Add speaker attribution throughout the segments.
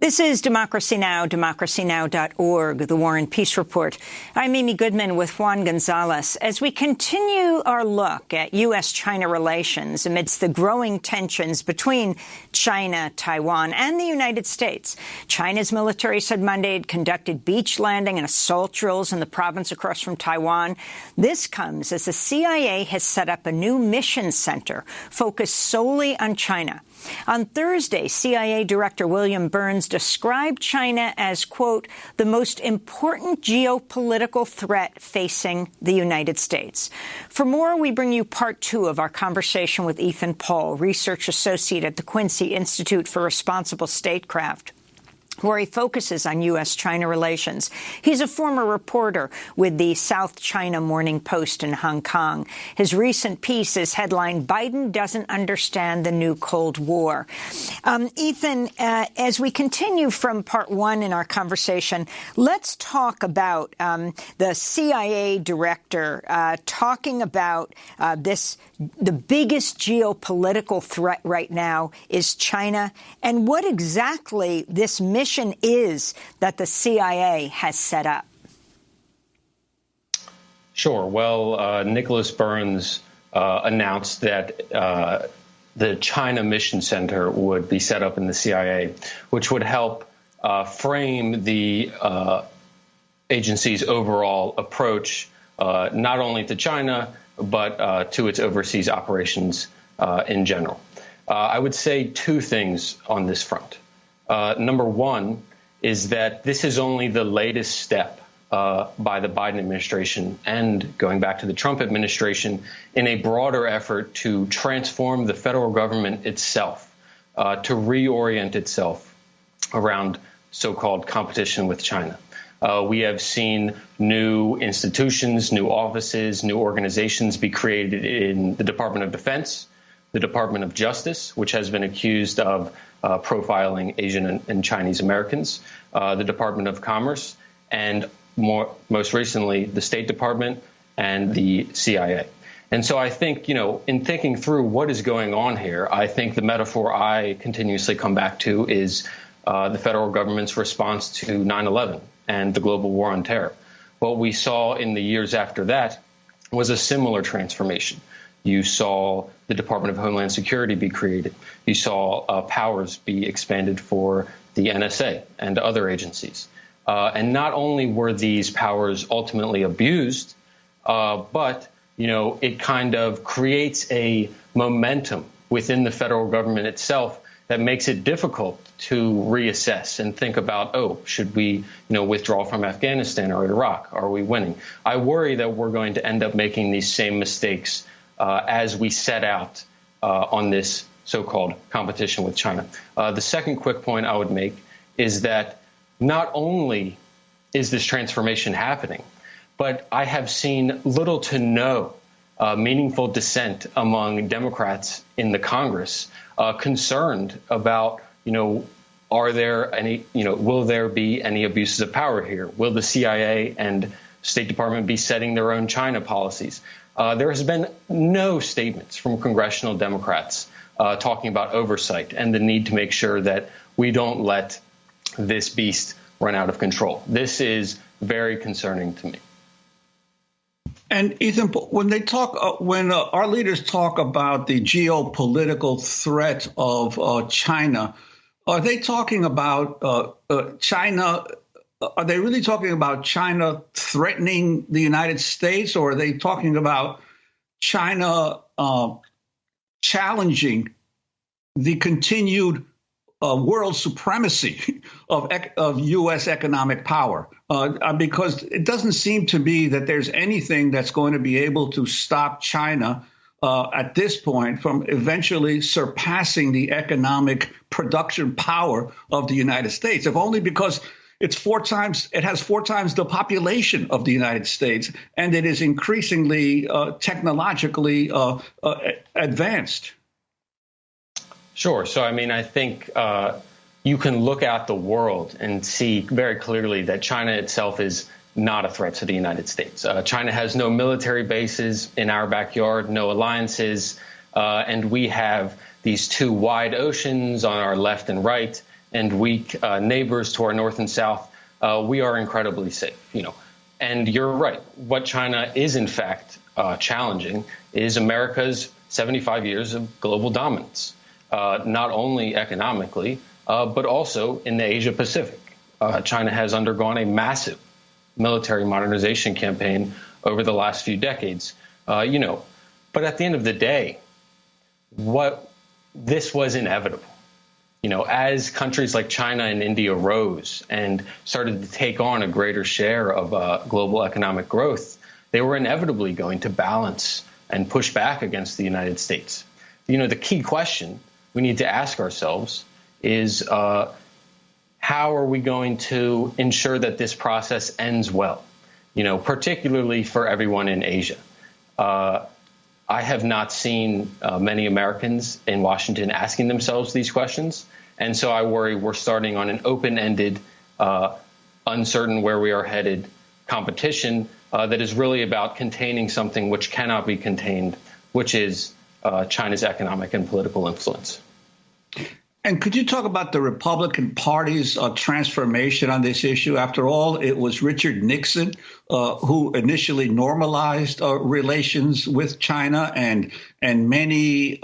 Speaker 1: This is Democracy Now!, democracynow.org, the War and Peace Report. I'm Amy Goodman with Juan Gonzalez. As we continue our look at U.S. China relations amidst the growing tensions between China, Taiwan, and the United States, China's military said Monday it conducted beach landing and assault drills in the province across from Taiwan. This comes as the CIA has set up a new mission center focused solely on China. On Thursday, CIA Director William Burns described China as, quote, the most important geopolitical threat facing the United States. For more, we bring you part two of our conversation with Ethan Paul, research associate at the Quincy Institute for Responsible Statecraft, where he focuses on U.S. China relations. He's a former reporter with the South China Morning Post in Hong Kong. His recent piece is headlined, Biden Doesn't Understand the New Cold War. Ethan, as we continue from part one in our conversation, let's talk about the CIA director talking about the biggest geopolitical threat right now is China, and what exactly this mission is that the CIA has set up.
Speaker 2: Sure. Well, Nicholas Burns announced that the China Mission Center would be set up in the CIA, which would help frame the agency's overall approach, not only to China, but to its overseas operations in general. I would say two things on this front. Number one is that this is only the latest step by the Biden administration and going back to the Trump administration in a broader effort to transform the federal government itself, to reorient itself around so-called competition with China. We have seen new institutions, new offices, new organizations be created in the Department of Defense, the Department of Justice, which has been accused of profiling Asian and Chinese Americans, the Department of Commerce, and most recently, the State Department and the CIA. And so I think, in thinking through what is going on here, I think the metaphor I continuously come back to is the federal government's response to 9/11 and the global war on terror. What we saw in the years after that was a similar transformation. You saw the Department of Homeland Security be created. You saw powers be expanded for the NSA and other agencies. And not only were these powers ultimately abused, but, it kind of creates a momentum within the federal government itself that makes it difficult to reassess and think about, should we, withdraw from Afghanistan or Iraq? Are we winning? I worry that we're going to end up making these same mistakes as we set out on this so-called competition with China. The second quick point I would make is that not only is this transformation happening, but I have seen little to no meaningful dissent among Democrats in the Congress concerned about, are there any, will there be any abuses of power here? Will the CIA and State Department be setting their own China policies? There has been no statements from congressional Democrats talking about oversight and the need to make sure that we don't let this beast run out of control. This is very concerning to me.
Speaker 3: And Ethan, when they talk, when our leaders talk about the geopolitical threat of China, are they talking about China? Are they really talking about China threatening the United States, or are they talking about China challenging the continued world supremacy of U.S. economic power? Because it doesn't seem to be that there's anything that's going to be able to stop China at this point from eventually surpassing the economic production power of the United States, if only because it has four times the population of the United States, and it is increasingly technologically advanced.
Speaker 2: Sure. So, I think you can look at the world and see very clearly that China itself is not a threat to the United States. China has no military bases in our backyard, no alliances, and we have these two wide oceans on our left and right, and weak neighbors to our north and south, we are incredibly safe. And you're right. What China is, in fact, challenging is America's 75 years of global dominance, not only economically, but also in the Asia Pacific. China has undergone a massive military modernization campaign over the last few decades, but at the end of the day, this was inevitable. As countries like China and India rose and started to take on a greater share of global economic growth, they were inevitably going to balance and push back against the United States. The key question we need to ask ourselves is, how are we going to ensure that this process ends well, particularly for everyone in Asia? I have not seen many Americans in Washington asking themselves these questions. And so I worry we're starting on an open-ended, uncertain where we are headed competition that is really about containing something which cannot be contained, which is China's economic and political influence.
Speaker 3: And could you talk about the Republican Party's transformation on this issue? After all, it was Richard Nixon who initially normalized relations with China, and many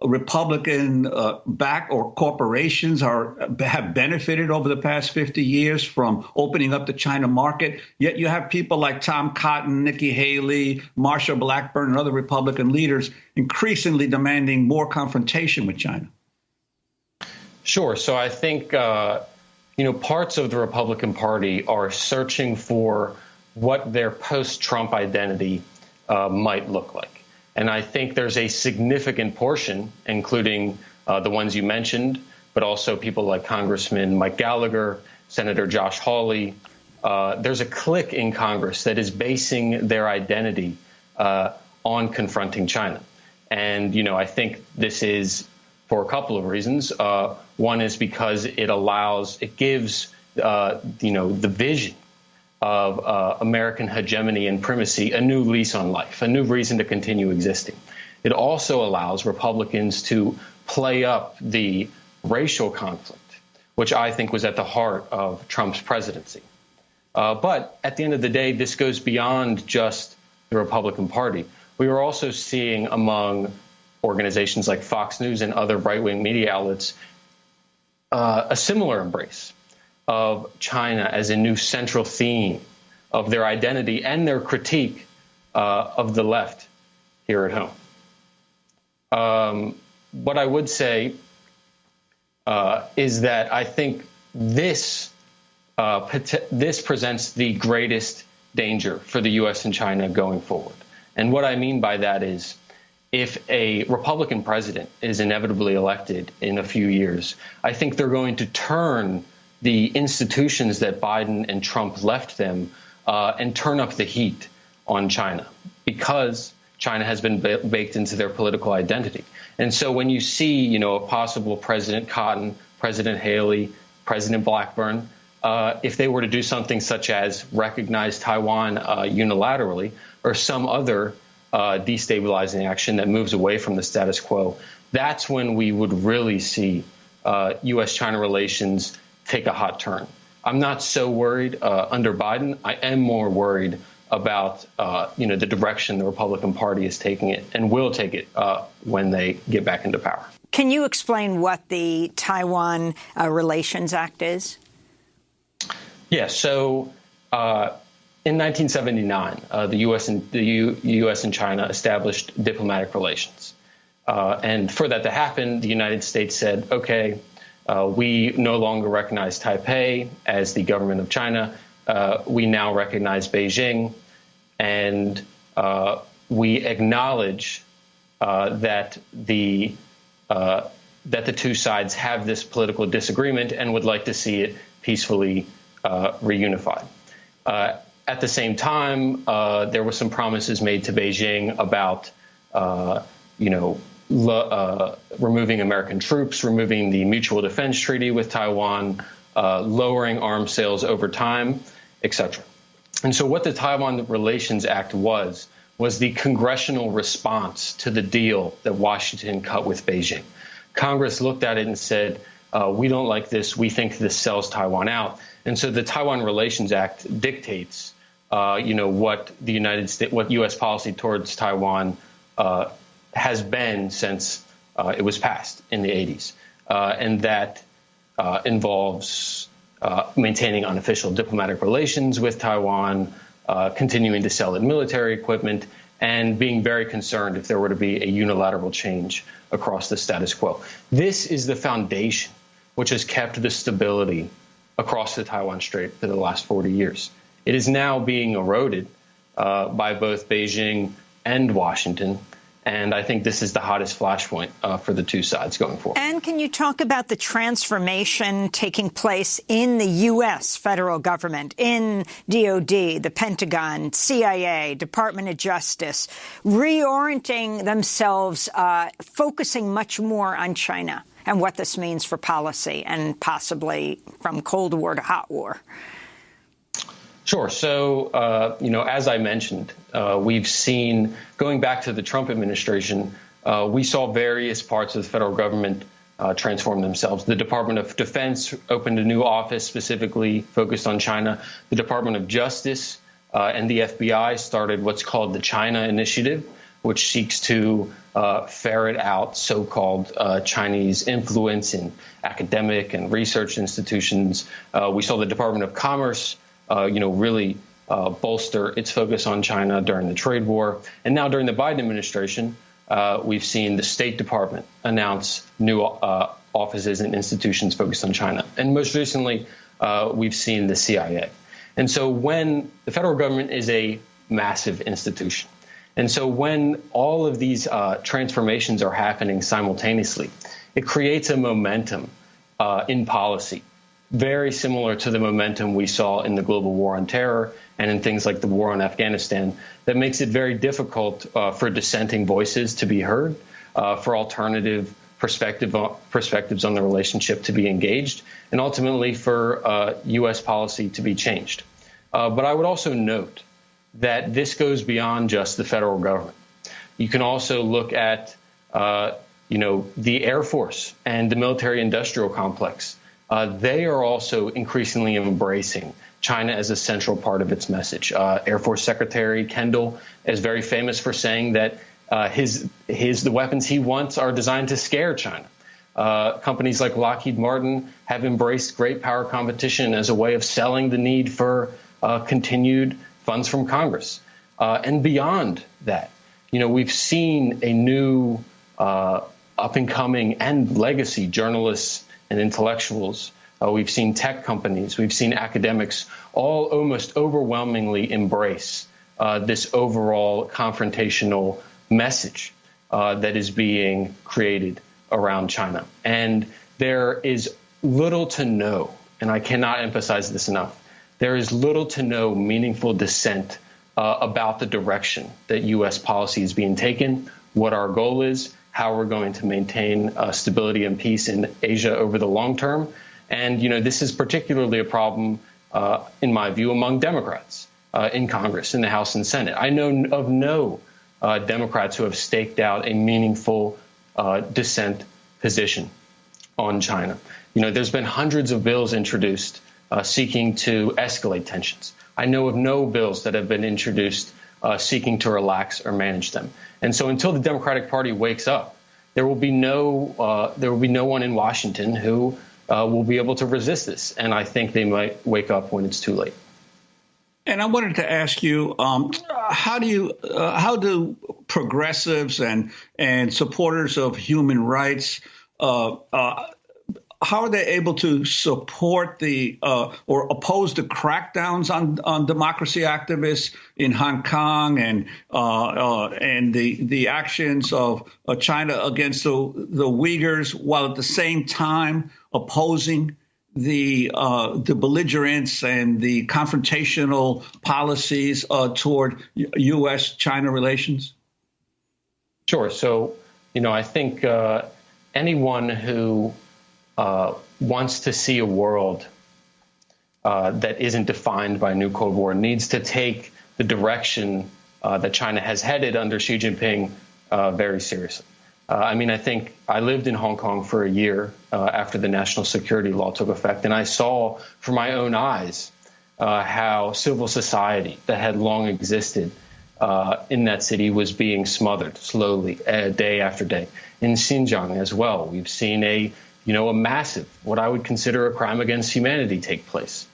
Speaker 3: Republican back or corporations have benefited over the past 50 years from opening up the China market. Yet you have people like Tom Cotton, Nikki Haley, Marsha Blackburn, and other Republican leaders increasingly demanding more confrontation with China.
Speaker 2: Sure. So I think, parts of the Republican Party are searching for what their post-Trump identity might look like. And I think there's a significant portion, including the ones you mentioned, but also people like Congressman Mike Gallagher, Senator Josh Hawley. There's a clique in Congress that is basing their identity on confronting China. And, I think this is for a couple of reasons. One is because it gives, the vision of American hegemony and primacy a new lease on life, a new reason to continue existing. It also allows Republicans to play up the racial conflict, which I think was at the heart of Trump's presidency. But at the end of the day, this goes beyond just the Republican Party. We are also seeing among organizations like Fox News and other right-wing media outlets a similar embrace of China as a new central theme of their identity and their critique of the left here at home. What I would say is that I think this presents the greatest danger for the U.S. and China going forward. And what I mean by that is, if a Republican president is inevitably elected in a few years, I think they're going to turn the institutions that Biden and Trump left them and turn up the heat on China, because China has been baked into their political identity. And so when you see, a possible President Cotton, President Haley, President Blackburn, if they were to do something such as recognize Taiwan unilaterally, or some other destabilizing action that moves away from the status quo, that's when we would really see U.S. China relations take a hot turn. I'm not so worried under Biden. I am more worried about the direction the Republican Party is taking it and will take it when they get back into power.
Speaker 1: Can you explain what the Taiwan Relations Act is?
Speaker 2: Yeah. So in 1979, the U.S. and China established diplomatic relations. And for that to happen, the United States said, OK, we no longer recognize Taipei as the government of China. We now recognize Beijing, and we acknowledge that the two sides have this political disagreement and would like to see it peacefully reunified. At the same time, there were some promises made to Beijing about, removing American troops, removing the Mutual Defense Treaty with Taiwan, lowering arms sales over time, etc. And so what the Taiwan Relations Act was the congressional response to the deal that Washington cut with Beijing. Congress looked at it and said, we don't like this. We think this sells Taiwan out. And so the Taiwan Relations Act dictates, what the United States, what U.S. policy towards Taiwan has been since it was passed in the 80s. And that involves maintaining unofficial diplomatic relations with Taiwan, continuing to sell it military equipment, and being very concerned if there were to be a unilateral change across the status quo. This is the foundation which has kept the stability across the Taiwan Strait for the last 40 years. It is now being eroded by both Beijing and Washington. And I think this is the hottest flashpoint for the two sides going forward.
Speaker 1: And can you talk about the transformation taking place in the U.S. federal government, in DOD, the Pentagon, CIA, Department of Justice, reorienting themselves, focusing much more on China and what this means for policy and possibly from Cold War to hot war?
Speaker 2: Sure. So, as I mentioned, we've seen, going back to the Trump administration, we saw various parts of the federal government transform themselves. The Department of Defense opened a new office specifically focused on China. The Department of Justice and the FBI started what's called the China Initiative, which seeks to ferret out so-called Chinese influence in academic and research institutions. We saw the Department of Commerce really bolster its focus on China during the trade war. And now during the Biden administration, we've seen the State Department announce new offices and institutions focused on China. And most recently, we've seen the CIA. And so when the federal government is a massive institution, and so when all of these transformations are happening simultaneously, it creates a momentum in policy very similar to the momentum we saw in the global war on terror and in things like the war on Afghanistan, that makes it very difficult for dissenting voices to be heard, for alternative perspectives on the relationship to be engaged, and ultimately for U.S. policy to be changed. But I would also note that this goes beyond just the federal government. You can also look at, the Air Force and the military-industrial complex. They are also increasingly embracing China as a central part of its message. Air Force Secretary Kendall is very famous for saying that the weapons he wants are designed to scare China. Companies like Lockheed Martin have embraced great power competition as a way of selling the need for continued funds from Congress. And beyond that, we've seen a new up-and-coming and legacy journalists and intellectuals. We've seen tech companies, we've seen academics all almost overwhelmingly embrace this overall confrontational message that is being created around China. And there is little to no, and I cannot emphasize this enough, there is little to no meaningful dissent about the direction that U.S. policy is being taken, what our goal is, how we're going to maintain stability and peace in Asia over the long term. And, this is particularly a problem, in my view, among Democrats in Congress, in the House and Senate. I know of no Democrats who have staked out a meaningful dissent position on China. There's been hundreds of bills introduced seeking to escalate tensions. I know of no bills that have been introduced seeking to relax or manage them. And so until the Democratic Party wakes up, there will be no one in Washington who will be able to resist this. And I think they might wake up when it's too late.
Speaker 3: And I wanted to ask you, how do progressives and supporters of human rights how are they able to support or oppose the crackdowns on democracy activists in Hong Kong and the actions of China against the Uyghurs, while at the same time opposing the belligerence and the confrontational policies toward U.S. China relations?
Speaker 2: Sure. So, I think anyone who wants to see a world that isn't defined by a new Cold War needs to take the direction that China has headed under Xi Jinping very seriously. I think I lived in Hong Kong for a year after the national security law took effect, and I saw for my own eyes how civil society that had long existed in that city was being smothered slowly, day after day. In Xinjiang as well, we've seen a massive, what I would consider a crime against humanity take place.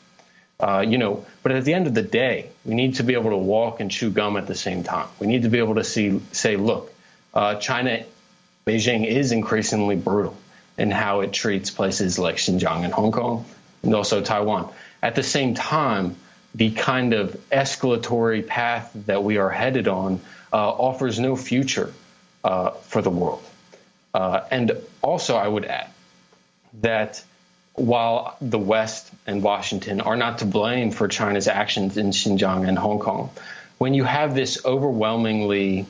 Speaker 2: But at the end of the day, we need to be able to walk and chew gum at the same time. We need to be able to say, look, China, Beijing is increasingly brutal in how it treats places like Xinjiang and Hong Kong, and also Taiwan. At the same time, the kind of escalatory path that we are headed on offers no future for the world. And also, I would add that while the West and Washington are not to blame for China's actions in Xinjiang and Hong Kong, when you have this overwhelmingly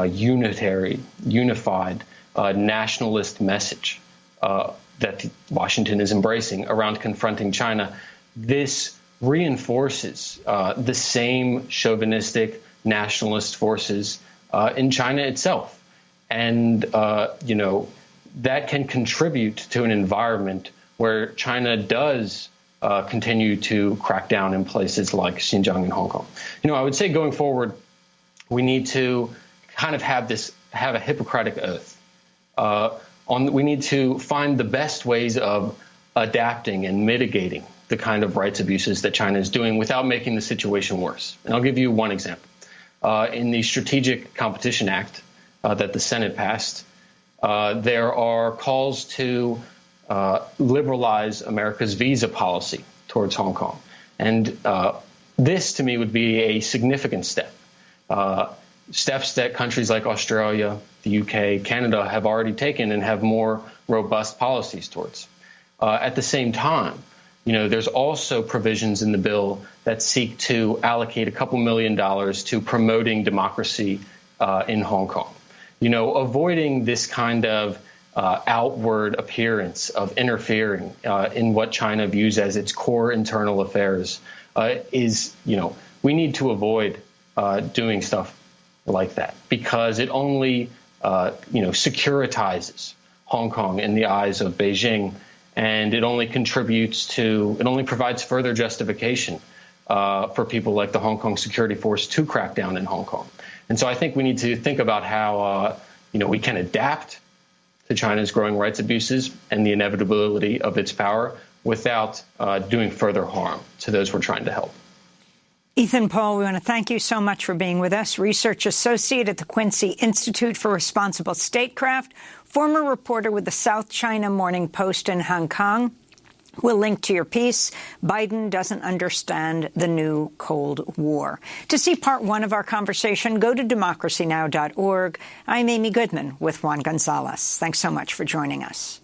Speaker 2: unified nationalist message that Washington is embracing around confronting China, this reinforces the same chauvinistic nationalist forces in China itself. And, that can contribute to an environment where China does continue to crack down in places like Xinjiang and Hong Kong. I would say going forward, we need to kind of have a Hippocratic oath. We need to find the best ways of adapting and mitigating the kind of rights abuses that China is doing without making the situation worse. And I'll give you one example. In the Strategic Competition Act that the Senate passed, there are calls to liberalize America's visa policy towards Hong Kong. And this, to me, would be a significant step. Steps that countries like Australia, the UK, Canada have already taken and have more robust policies towards. At the same time, there's also provisions in the bill that seek to allocate a couple $1 million to promoting democracy in Hong Kong. Avoiding this kind of outward appearance of interfering in what China views as its core internal affairs we need to avoid doing stuff like that, because it only, securitizes Hong Kong in the eyes of Beijing, and it only provides further justification for people like the Hong Kong Security Force to crack down in Hong Kong. And so I think we need to think about how, we can adapt to China's growing rights abuses and the inevitability of its power without doing further harm to those we're trying to help.
Speaker 1: Ethan Paul, we want to thank you so much for being with us. Research associate at the Quincy Institute for Responsible Statecraft, former reporter with the South China Morning Post in Hong Kong. We'll link to your piece, Biden Doesn't Understand the New Cold War. To see part one of our conversation, go to democracynow.org. I'm Amy Goodman with Juan Gonzalez. Thanks so much for joining us.